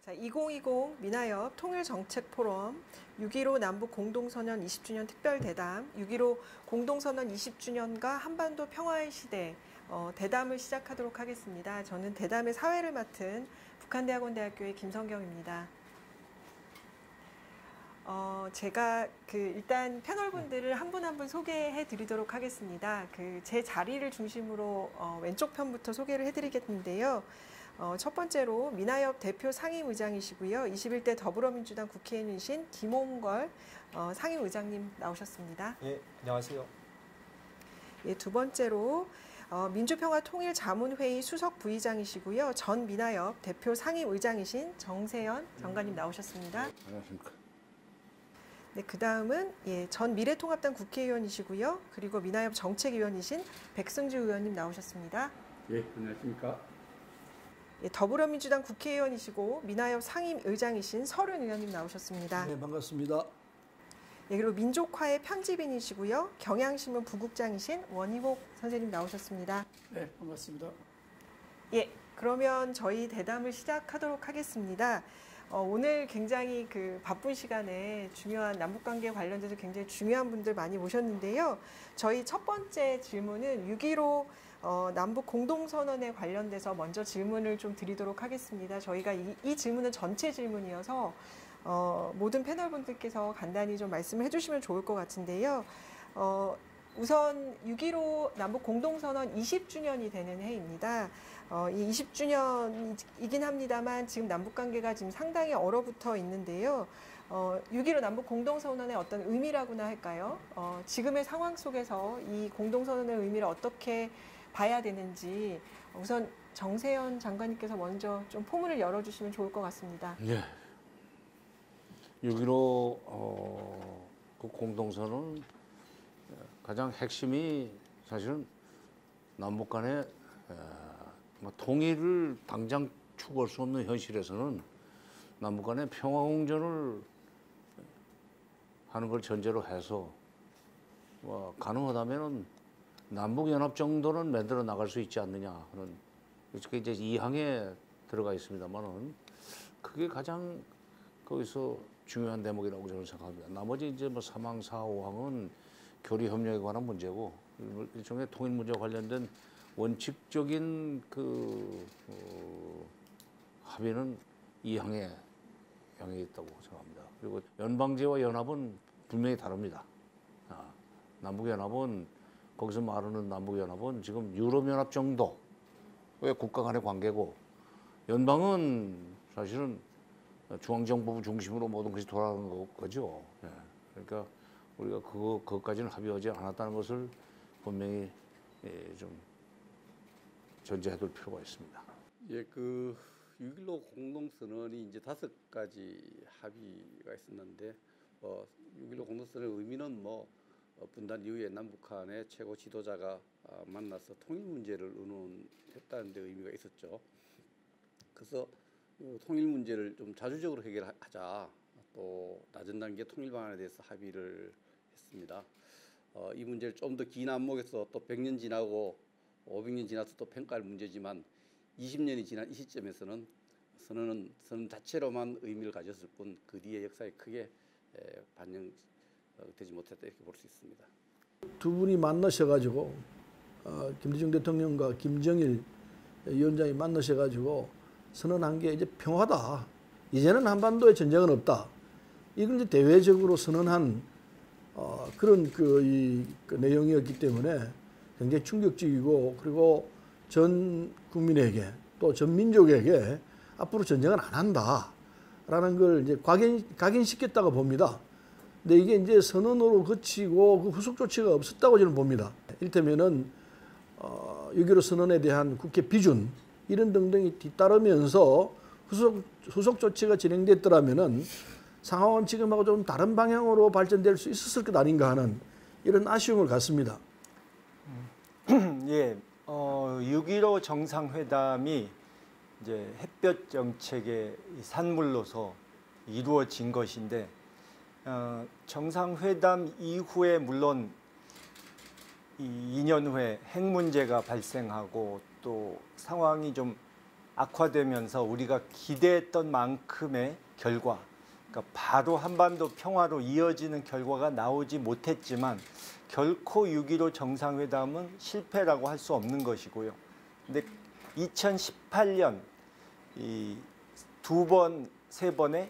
자, 2020 미나협 통일정책포럼 6.15 남북 공동선언 20주년 특별대담 6.15 공동선언 20주년과 한반도 평화의 시대 대담을 시작하도록 하겠습니다. 저는 대담의 사회를 맡은 북한대학원대학교의 김성경입니다. 제가 일단 패널분들을 한 분 한 분 소개해 드리도록 하겠습니다. 제 자리를 중심으로 왼쪽 편부터 소개를 해드리겠는데요. 첫 번째로 미나협 대표 상임의장이시고요. 21대 더불어민주당 국회의원이신 김홍걸 상임의장님 나오셨습니다. 예, 안녕하세요. 예, 두 번째로 민주평화통일자문회의 수석 부의장이시고요. 전 미나협 대표 상임의장이신 정세현 장관님 나오셨습니다. 네, 안녕하십니까. 네, 그 다음은 전 미래통합당 국회의원이시고요. 그리고 미나협 정책위원이신 백승주 의원님 나오셨습니다. 예, 안녕하십니까. 예, 더불어민주당 국회의원이시고 미나협 상임의장이신 서른 의원님 나오셨습니다. 네, 반갑습니다. 예, 그리고 민족화의 편집인이시고요. 경향신문 부국장이신 원희복 선생님 나오셨습니다. 네, 반갑습니다. 예, 그러면 저희 대담을 시작하도록 하겠습니다. 오늘 굉장히 바쁜 시간에 중요한 남북관계 관련돼서 굉장히 중요한 분들 많이 모셨는데요. 저희 첫 번째 질문은 6.15 남북 공동선언에 관련돼서 먼저 질문을 좀 드리도록 하겠습니다. 저희가 이 질문은 전체 질문이어서 모든 패널분들께서 간단히 좀 말씀을 해주시면 좋을 것 같은데요. 우선 6.15 남북 공동선언 20주년이 되는 해입니다. 이 20주년이긴 합니다만 지금 남북관계가 지금 상당히 얼어붙어 있는데요. 6.15 남북 공동선언의 어떤 의미라고나 할까요? 지금의 상황 속에서 이 공동선언의 의미를 어떻게 봐야 되는지 우선 정세현 장관님께서 먼저 좀 포문을 열어주시면 좋을 것 같습니다. 예. 6.15 그 공동선언은 가장 핵심이 사실은 남북 간의 통일을 당장 추구할 수 없는 현실에서는 남북 간의 평화공존을 하는 걸 전제로 해서 가능하다면은 남북연합 정도는 만들어 나갈 수 있지 않느냐 하는 이제 이 항에 들어가 있습니다만은 그게 가장 거기서 중요한 대목이라고 저는 생각합니다. 나머지 이제 3항, 4, 5항은 교류 협력에 관한 문제고 일종의 통일 문제와 관련된 원칙적인 합의는 이 항에 있다고 생각합니다. 그리고 연방제와 연합은 분명히 다릅니다. 남북연합은 거기서 말하는 남북연합은 지금 유럽연합 정도의 국가 간의 관계고 연방은 사실은 중앙정부 중심으로 모든 것이 돌아가는 거죠. 예. 그러니까 우리가 그것까지는 합의하지 않았다는 것을 분명히 좀 전제해둘 필요가 있습니다. 예, 6.15 공동선언이 이제 5가지 합의가 있었는데 6.15 공동선언의 의미는 분단 이후에 남북한의 최고 지도자가 만나서 통일 문제를 의논했다는 데 의미가 있었죠. 그래서 통일 문제를 좀 자주적으로 해결하자, 또 낮은 단계 통일 방안에 대해서 합의를 했습니다. 이 문제를 좀 더 긴 안목에서 또 100년 지나고 500년 지나서 또 평가할 문제지만 20년이 지난 이 시점에서는 선언 자체로만 의미를 가졌을 뿐 그 뒤에 역사에 크게 반영되지 못했다 이렇게 볼 수 있습니다. 두 분이 만나셔가지고 김대중 대통령과 김정일 위원장이 만나셔가지고 선언한 게 이제 평화다. 이제는 한반도에 전쟁은 없다. 이걸 이제 대외적으로 선언한 그런 내용이었기 때문에 굉장히 충격적이고 그리고 전 국민에게 또 전 민족에게 앞으로 전쟁은 안 한다라는 걸 이제 각인시켰다고 봅니다. 근데 이게 이제 선언으로 그치고 그 후속 조치가 없었다고 저는 봅니다. 이를테면은 6.15 선언에 대한 국회 비준 이런 등등이 뒤따르면서 후속 조치가 진행됐더라면은 상황은 지금하고 좀 다른 방향으로 발전될 수 있었을 것 아닌가 하는 이런 아쉬움을 갖습니다. 예, 6.15 정상회담이 이제 햇볕 정책의 산물로서 이루어진 것인데 정상회담 이후에 물론 이 2년 후에 핵 문제가 발생하고 또 상황이 좀 악화되면서 우리가 기대했던 만큼의 결과, 그러니까 바로 한반도 평화로 이어지는 결과가 나오지 못했지만 결코 6.15 정상회담은 실패라고 할 수 없는 것이고요. 근데 2018년 이 두 번, 세 번의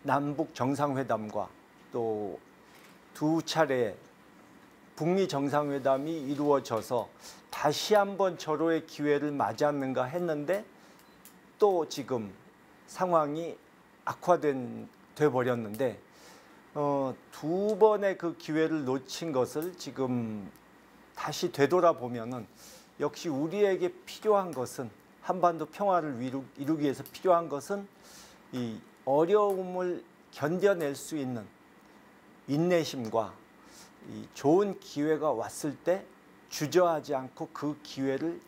남북 정상회담과 또 두 차례 북미 정상회담이 이루어져서 다시 한번 절호의 기회를 맞았는가 했는데 또 지금 상황이 돼 버렸는데 두 번의 그 기회를 놓친 것을 지금 다시 되돌아보면은 역시 우리에게 필요한 것은 한반도 평화를 이루기 위해서 필요한 것은 이 어려움을 견뎌낼 수 있는 인내심과 이 좋은 기회가 왔을 때 주저하지 않고 그 기회를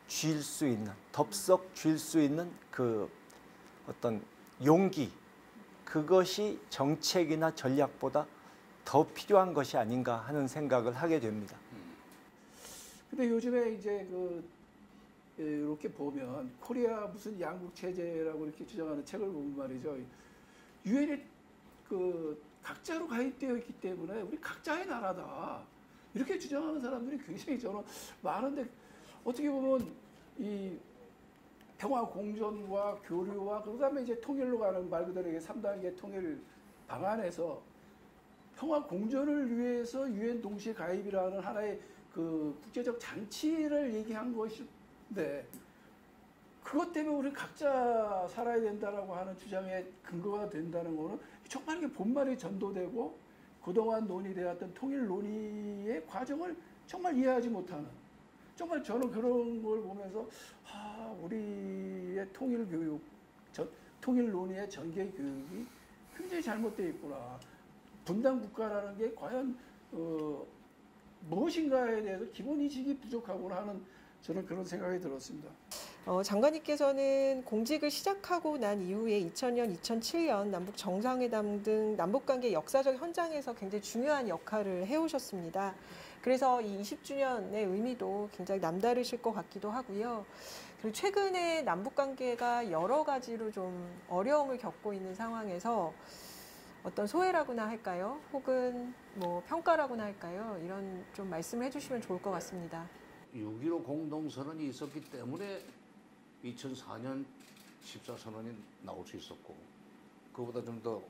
쥘 수 있는, 덥석 쥘 수 있는 그 어떤 용기, 그것이 정책이나 전략보다 더 필요한 것이 아닌가 하는 생각을 하게 됩니다. 근데 요즘에 이제 이렇게 보면 코리아 무슨 양국 체제라고 이렇게 주장하는 책을 보면 말이죠. 유엔에 각자로 가입되어 있기 때문에 우리 각자의 나라다. 이렇게 주장하는 사람들이 굉장히 저는 많은데 어떻게 보면 이 평화 공존과 교류와 그다음에 이제 통일로 가는 말 그대로 3단계 통일 방안에서 평화 공존을 위해서 유엔 동시 가입이라는 하나의 그 국제적 장치를 얘기한 것인데 그것 때문에 우리 각자 살아야 된다라고 하는 주장의 근거가 된다는 거는 정말 이게 본말이 전도되고 그동안 논의되었던 통일 논의의 과정을 정말 이해하지 못하는, 정말 저는 그런 걸 보면서 우리의 통일 교육, 통일 논의의 전개 교육이 굉장히 잘못되어 있구나. 분단 국가라는 게 과연 무엇인가에 대해서 기본 인식이 부족하구나 하는 저는 그런 생각이 들었습니다. 장관님께서는 공직을 시작하고 난 이후에 2000년, 2007년 남북 정상회담 등 남북관계 역사적 현장에서 굉장히 중요한 역할을 해오셨습니다. 그래서 이 20주년의 의미도 굉장히 남다르실 것 같기도 하고요. 그리고 최근에 남북관계가 여러 가지로 좀 어려움을 겪고 있는 상황에서 어떤 소회라고나 할까요? 혹은 뭐 평가라고나 할까요? 이런 좀 말씀을 해주시면 좋을 것 같습니다. 6.15 공동선언이 있었기 때문에 2004년 14선언이 나올 수 있었고 그보다 좀 더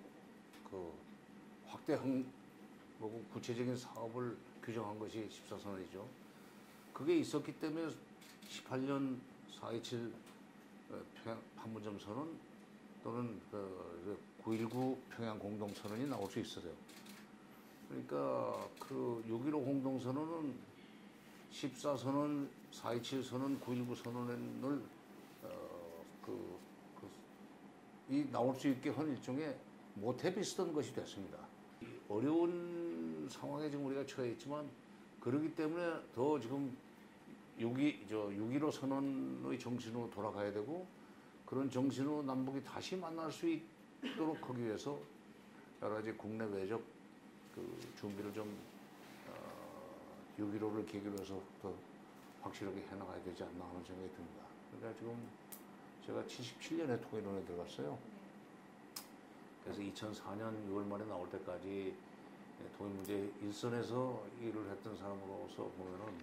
확대한 거고 구체적인 사업을 규정한 것이 14선언이죠. 그게 있었기 때문에 18년 4.27 판문점 선언 또는 9.19 평양 공동선언이 나올 수 있어요. 그러니까 6.15 공동선언은 14선언, 4.27 선언, 9.19 선언을 이 나올 수 있게 한 일종의 모태 비슷한 것이 됐습니다. 어려운 상황에 지금 우리가 처해 있지만 그러기 때문에 더 지금 6.15 선언의 정신으로 돌아가야 되고 그런 정신으로 남북이 다시 만날 수 있도록 하기 위해서 여러 가지 국내 외적 준비를 좀 6.15를 계기로 해서 더 확실하게 해나가야 되지 않나 하는 생각이 듭니다. 그러니까 지금 제가 77년에 통일원에 들어갔어요. 그래서 2004년 6월 말에 나올 때까지 통일 문제 일선에서 일을 했던 사람으로서 보면은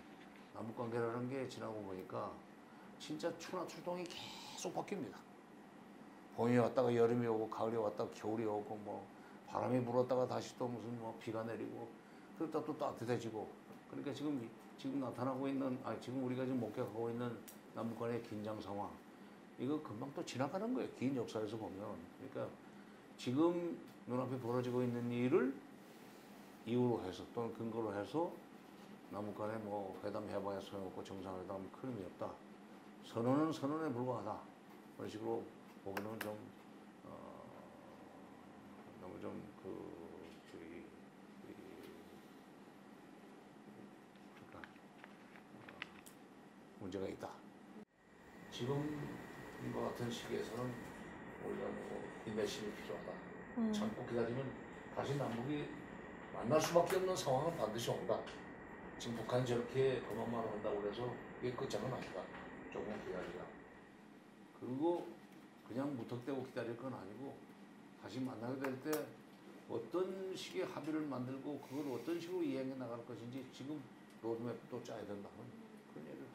남북관계라는 게 지나고 보니까 진짜 추나 추동이 계속 바뀝니다. 봄이 왔다가 여름이 오고 가을이 왔다가 겨울이 오고 뭐 바람이 불었다가 다시 또 무슨 뭐 비가 내리고 그러다 또 따뜻해지고 그러니까 지금 나타나고 있는 지금 우리가 지금 목격하고 있는 남북 간의 긴장 상황 이거 금방 또 지나가는 거예요. 긴 역사에서 보면. 그러니까 지금 눈앞에 벌어지고 있는 일을 이유로 해서 또는 근거로 해서 남북 간에 뭐 회담해봐야 소용없고 정상회담 큰 의미 없다. 선언은 선언에 불과하다. 그런 식으로 보기는 좀 너무 좀 문제가 있다. 지금과 같은 시기에서는 우리가 인내심이 필요하다. 참고 기다리면 다시 남북이 만날 수밖에 없는 상황은 반드시 온다. 지금 북한이 저렇게 도망만 한다고 해서 이게 끝장은 아니다. 조금 기다리자. 그리고 그냥 무턱대고 기다릴 건 아니고 다시 만나게 될 때 어떤 식의 합의를 만들고 그걸 어떤 식으로 이행해 나갈 것인지 지금 로드맵도 짜야 된다는 그런 얘기를